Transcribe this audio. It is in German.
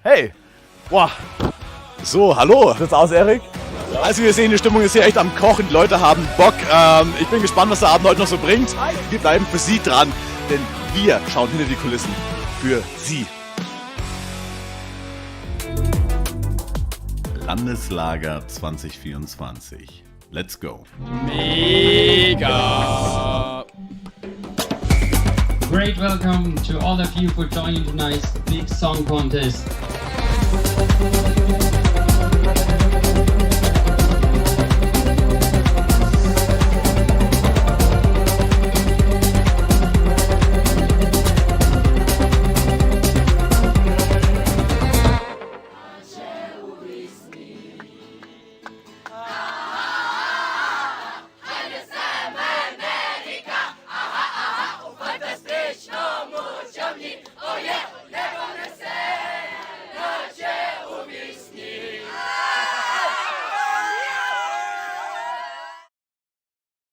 Hey! Boah! So, hallo. Wie sieht's aus, Erik? Also wir sehen, die Stimmung ist hier echt am Kochen. Die Leute haben Bock. Ich bin gespannt, was der Abend heute noch so bringt. Wir bleiben für Sie dran, denn wir schauen hinter die Kulissen für Sie. Landeslager 2024. Let's go. Mega! Great welcome to all of you for joining tonight's big song contest.